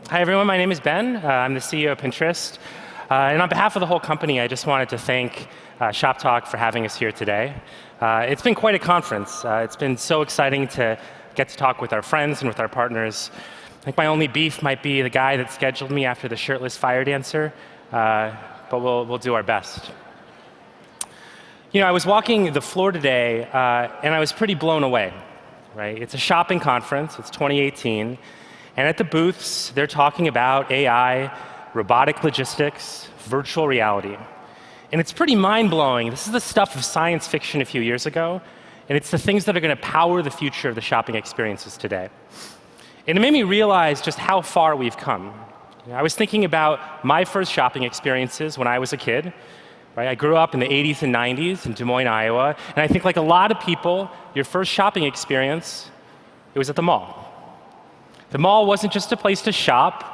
Hi, everyone. My name is Ben. I'm the CEO of Pinterest. And on behalf of the whole company, I just wanted to thank ShopTalk for having us here today. It's been quite a conference. It's been so exciting to get to talk with our friends and with our partners. I think my only beef might be the guy that scheduled me after the shirtless fire dancer, but we'll do our best. You know, I was walking the floor today, and I was pretty blown away. Right? It's a shopping conference. It's 2018. And at the booths, they're talking about AI, robotic logistics, virtual reality. And it's pretty mind-blowing. This is the stuff of science fiction a few years ago, and it's the things that are going to power the future of the shopping experiences today. And it made me realize just how far we've come. I was thinking about my first shopping experiences when I was a kid. Right? I grew up in the 80s and 90s in Des Moines, Iowa, and I think like a lot of people, your first shopping experience, it was at the mall. The mall wasn't just a place to shop,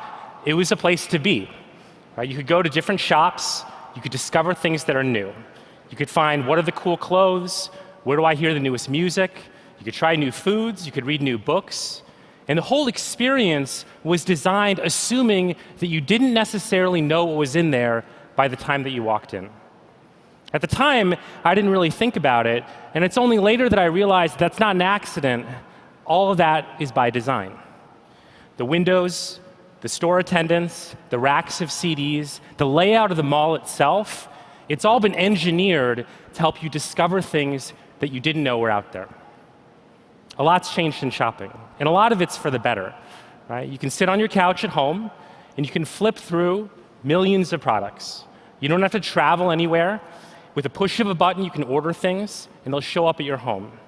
it was a place to be. Right? You could go to different shops, you could discover things that are new. You could find what are the cool clothes, where do I hear the newest music, you could try new foods, you could read new books. And the whole experience was designed assuming that you didn't necessarily know what was in there by the time that you walked in. At the time, I didn't really think about it, and it's only later that I realized that's not an accident. All of that is by design. The windows, the store attendants, the racks of CDs, the layout of the mall itself, it's all been engineered to help you discover things that you didn't know were out there. A lot's changed in shopping, and a lot of it's for the better. Right? You can sit on your couch at home, and you can flip through millions of products. You don't have to travel anywhere. With a push of a button, you can order things, and they'll show up at your home.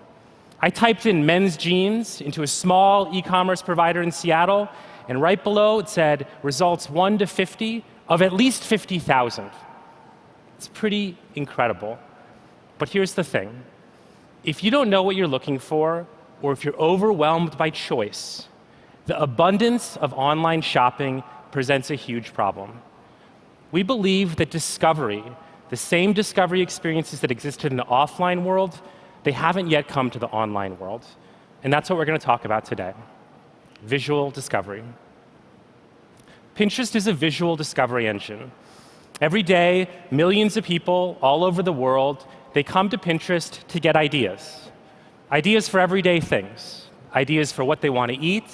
I typed in men's jeans into a small e-commerce provider in Seattle, and right below it said results 1 to 50 of at least 50,000. It's pretty incredible. But here's the thing. If you don't know what you're looking for, or if you're overwhelmed by choice, the abundance of online shopping presents a huge problem. We believe that discovery, the same discovery experiences that existed in the offline world, they haven't yet come to the online world. And that's what we're going to talk about today. Visual discovery. Pinterest is a visual discovery engine. Every day, millions of people all over the world, they come to Pinterest to get ideas. Ideas for everyday things. Ideas for what they want to eat.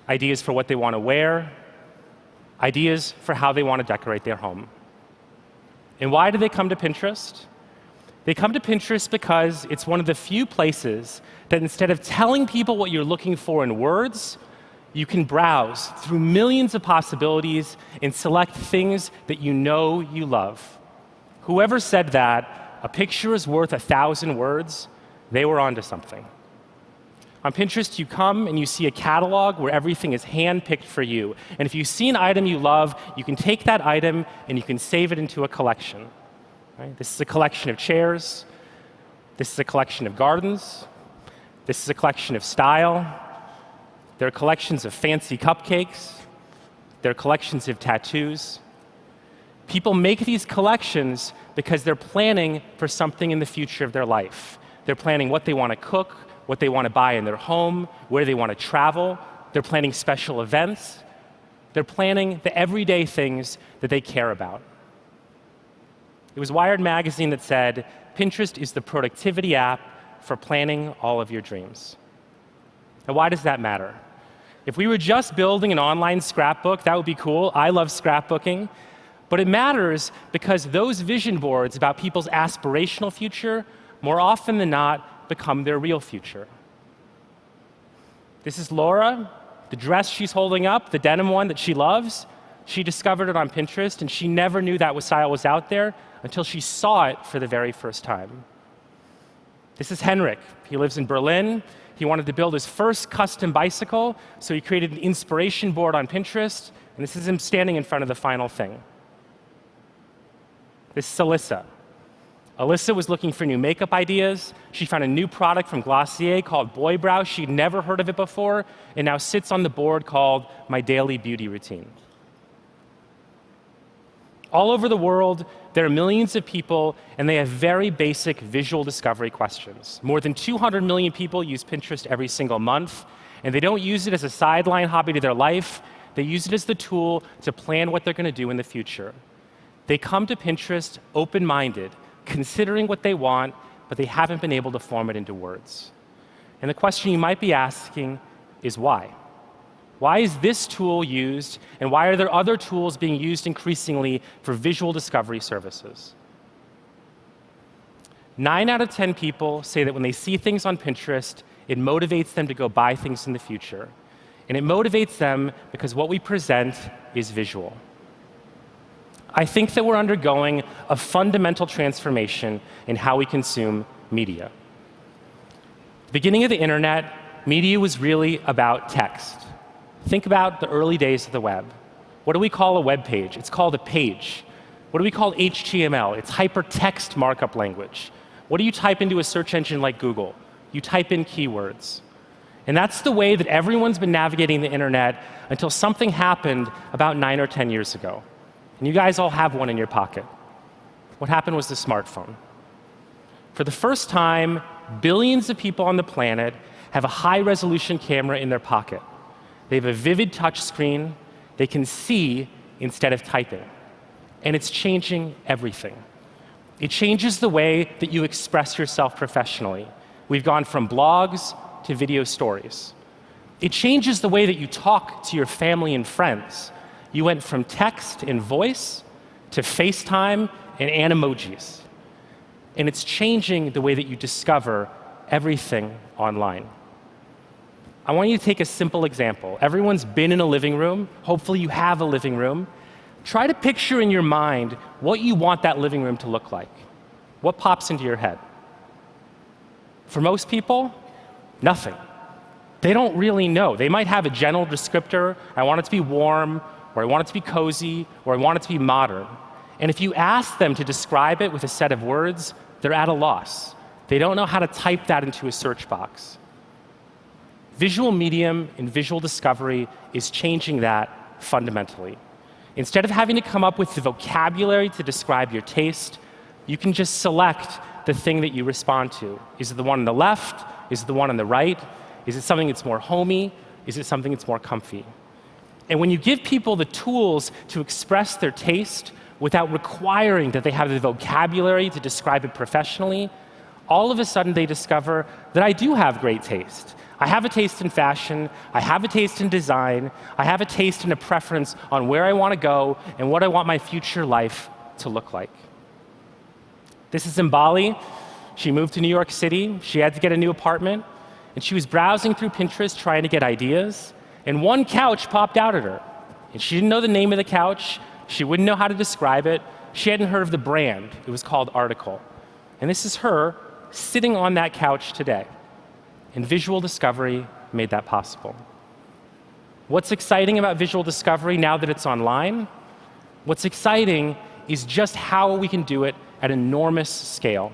Ideas for what they want to wear. Ideas for how they want to decorate their home. And why do they come to Pinterest? They come to Pinterest because it's one of the few places that instead of telling people what you're looking for in words, you can browse through millions of possibilities and select things that you know you love. Whoever said that, a picture is worth 1,000 words, they were onto something. On Pinterest, you come and you see a catalog where everything is hand-picked for you. And if you see an item you love, you can take that item and you can save it into a collection. Right? This is a collection of chairs. This is a collection of gardens. This is a collection of style. There are collections of fancy cupcakes. There are collections of tattoos. People make these collections because they're planning for something in the future of their life. They're planning what they want to cook, what they want to buy in their home, where they want to travel. They're planning special events. They're planning the everyday things that they care about. It was Wired magazine that said, Pinterest is the productivity app for planning all of your dreams. Now, why does that matter? If we were just building an online scrapbook, that would be cool. I love scrapbooking. But it matters because those vision boards about people's aspirational future, more often than not, become their real future. This is Laura. The dress she's holding up, the denim one that she loves, she discovered it on Pinterest, and she never knew that style was out there until she saw it for the very first time. This is Henrik. He lives in Berlin. He wanted to build his first custom bicycle, so he created an inspiration board on Pinterest, and this is him standing in front of the final thing. This is Alyssa. Alyssa was looking for new makeup ideas. She found a new product from Glossier called Boy Brow. She'd never heard of it before, and now sits on the board called My Daily Beauty Routine. All over the world, there are millions of people, and they have very basic visual discovery questions. More than 200 million people use Pinterest every single month, and they don't use it as a sideline hobby to their life. They use it as the tool to plan what they're going to do in the future. They come to Pinterest open-minded, considering what they want, but they haven't been able to form it into words. And the question you might be asking is why? Why is this tool used, and why are there other tools being used increasingly for visual discovery services? 9 out of 10 people say that when they see things on Pinterest, it motivates them to go buy things in the future. And it motivates them because what we present is visual. I think that we're undergoing a fundamental transformation in how we consume media. The beginning of the internet, media was really about text. Think about the early days of the web. What do we call a web page? It's called a page. What do we call HTML? It's hypertext markup language. What do you type into a search engine like Google? You type in keywords. And that's the way that everyone's been navigating the internet until something happened about 9 or 10 years ago. And you guys all have one in your pocket. What happened was the smartphone. For the first time, billions of people on the planet have a high-resolution camera in their pocket. They have a vivid touch screen. They can see instead of typing. And it's changing everything. It changes the way that you express yourself professionally. We've gone from blogs to video stories. It changes the way that you talk to your family and friends. You went from text and voice to FaceTime and animojis. And it's changing the way that you discover everything online. I want you to take a simple example. Everyone's been in a living room. Hopefully you have a living room. Try to picture in your mind what you want that living room to look like. What pops into your head? For most people, nothing. They don't really know. They might have a general descriptor. I want it to be warm, or I want it to be cozy, or I want it to be modern. And if you ask them to describe it with a set of words, they're at a loss. They don't know how to type that into a search box. Visual medium and visual discovery is changing that fundamentally. Instead of having to come up with the vocabulary to describe your taste, you can just select the thing that you respond to. Is it the one on the left? Is it the one on the right? Is it something that's more homey? Is it something that's more comfy? And when you give people the tools to express their taste without requiring that they have the vocabulary to describe it professionally, all of a sudden they discover that I do have great taste. I have a taste in fashion, I have a taste in design, I have a taste and a preference on where I want to go and what I want my future life to look like. This is Mbali. She moved to New York City. She had to get a new apartment, and she was browsing through Pinterest trying to get ideas, and one couch popped out at her. And she didn't know the name of the couch. She wouldn't know how to describe it. She hadn't heard of the brand. It was called Article. And this is her sitting on that couch today. And visual discovery made that possible. What's exciting about visual discovery now that it's online? What's exciting is just how we can do it at enormous scale.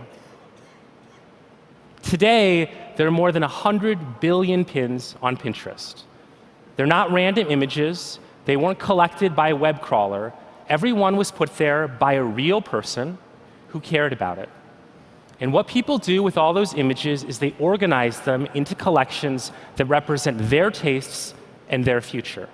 Today, there are more than 100 billion pins on Pinterest. They're not random images. They weren't collected by a web crawler. Every one was put there by a real person who cared about it. And what people do with all those images is they organize them into collections that represent their tastes and their future.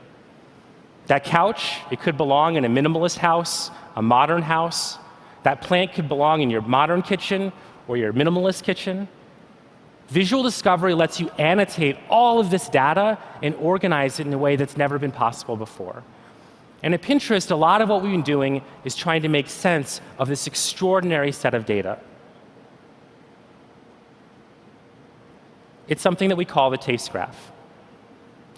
That couch, it could belong in a minimalist house, a modern house. That plant could belong in your modern kitchen or your minimalist kitchen. Visual discovery lets you annotate all of this data and organize it in a way that's never been possible before. And at Pinterest, a lot of what we've been doing is trying to make sense of this extraordinary set of data. It's something that we call the taste graph.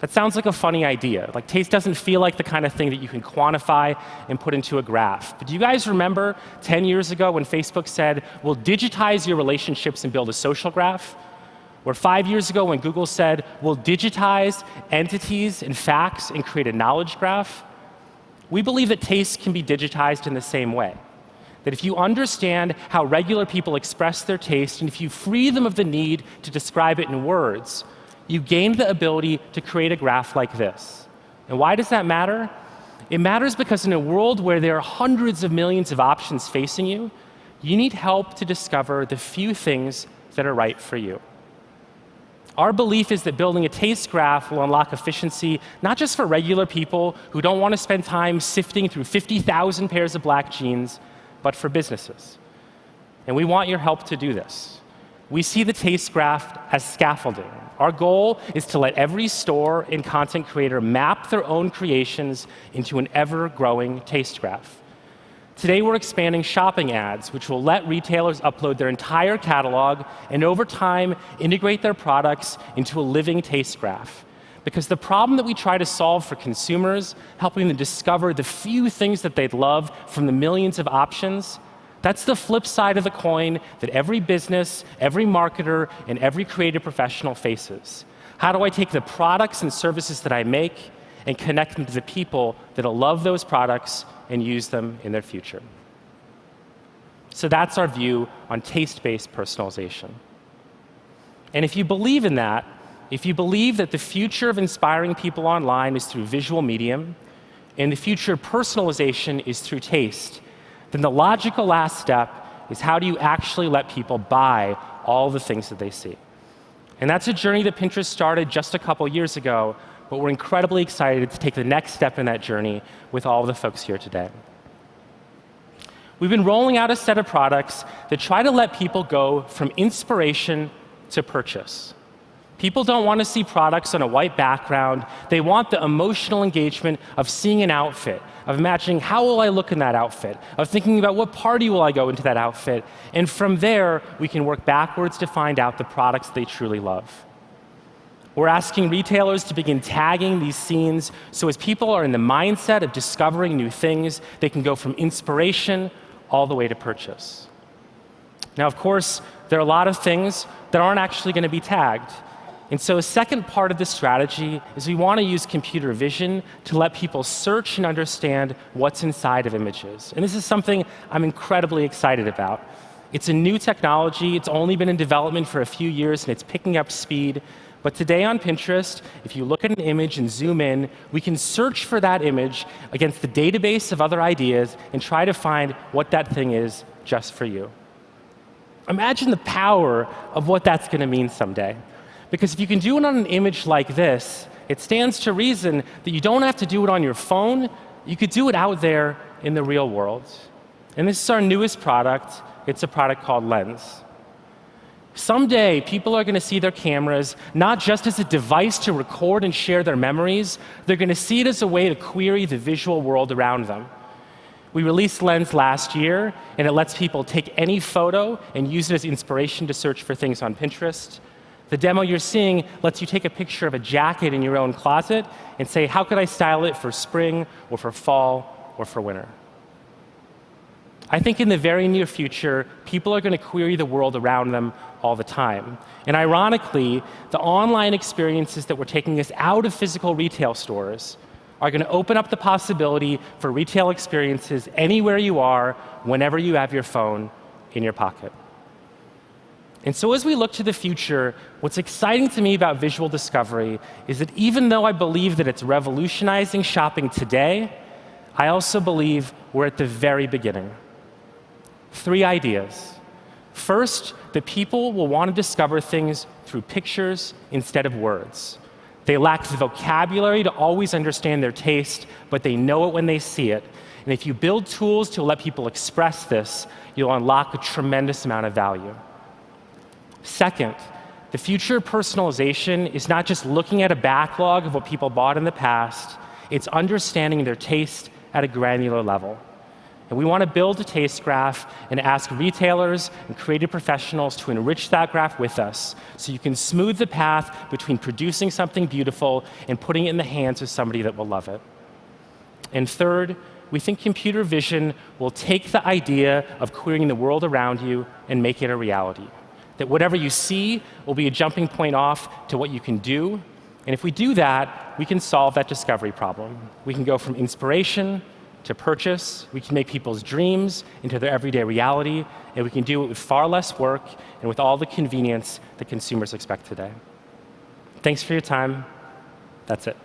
That sounds like a funny idea. Like, taste doesn't feel like the kind of thing that you can quantify and put into a graph. But do you guys remember 10 years ago when Facebook said, we'll digitize your relationships and build a social graph? Or 5 years ago when Google said, we'll digitize entities and facts and create a knowledge graph? We believe that taste can be digitized in the same way. That if you understand how regular people express their taste, and if you free them of the need to describe it in words, you gain the ability to create a graph like this. And why does that matter? It matters because in a world where there are hundreds of millions of options facing you, you need help to discover the few things that are right for you. Our belief is that building a taste graph will unlock efficiency, not just for regular people who don't want to spend time sifting through 50,000 pairs of black jeans, but for businesses. And we want your help to do this. We see the taste graph as scaffolding. Our goal is to let every store and content creator map their own creations into an ever-growing taste graph. Today, we're expanding shopping ads, which will let retailers upload their entire catalog and over time integrate their products into a living taste graph. Because the problem that we try to solve for consumers, helping them discover the few things that they'd love from the millions of options, that's the flip side of the coin that every business, every marketer, and every creative professional faces. How do I take the products and services that I make and connect them to the people that'll love those products and use them in their future? So that's our view on taste-based personalization. And if you believe in that, if you believe that the future of inspiring people online is through visual medium, and the future of personalization is through taste, then the logical last step is how do you actually let people buy all the things that they see? And that's a journey that Pinterest started just a couple years ago, but we're incredibly excited to take the next step in that journey with all of the folks here today. We've been rolling out a set of products that try to let people go from inspiration to purchase. People don't want to see products on a white background. They want the emotional engagement of seeing an outfit, of imagining how will I look in that outfit, of thinking about what party will I go into that outfit. And from there, we can work backwards to find out the products they truly love. We're asking retailers to begin tagging these scenes so as people are in the mindset of discovering new things, they can go from inspiration all the way to purchase. Now, of course, there are a lot of things that aren't actually going to be tagged. And so a second part of this strategy is we want to use computer vision to let people search and understand what's inside of images. And this is something I'm incredibly excited about. It's a new technology. It's only been in development for a few years, and it's picking up speed. But today on Pinterest, if you look at an image and zoom in, we can search for that image against the database of other ideas and try to find what that thing is just for you. Imagine the power of what that's going to mean someday. Because if you can do it on an image like this, it stands to reason that you don't have to do it on your phone. You could do it out there in the real world. And this is our newest product. It's a product called Lens. Someday, people are going to see their cameras not just as a device to record and share their memories. They're going to see it as a way to query the visual world around them. We released Lens last year, and it lets people take any photo and use it as inspiration to search for things on Pinterest. The demo you're seeing lets you take a picture of a jacket in your own closet and say, how could I style it for spring or for fall or for winter? I think in the very near future, people are going to query the world around them all the time. And ironically, the online experiences that we're taking us out of physical retail stores are going to open up the possibility for retail experiences anywhere you are, whenever you have your phone in your pocket. And so as we look to the future, what's exciting to me about visual discovery is that even though I believe that it's revolutionizing shopping today, I also believe we're at the very beginning. 3 ideas. First, that people will want to discover things through pictures instead of words. They lack the vocabulary to always understand their taste, but they know it when they see it. And if you build tools to let people express this, you'll unlock a tremendous amount of value. Second, the future of personalization is not just looking at a backlog of what people bought in the past, it's understanding their taste at a granular level. And we want to build a taste graph and ask retailers and creative professionals to enrich that graph with us so you can smooth the path between producing something beautiful and putting it in the hands of somebody that will love it. And third, we think computer vision will take the idea of querying the world around you and make it a reality. That whatever you see will be a jumping point off to what you can do. And if we do that, we can solve that discovery problem. We can go from inspiration to purchase. We can make people's dreams into their everyday reality. And we can do it with far less work and with all the convenience that consumers expect today. Thanks for your time. That's it.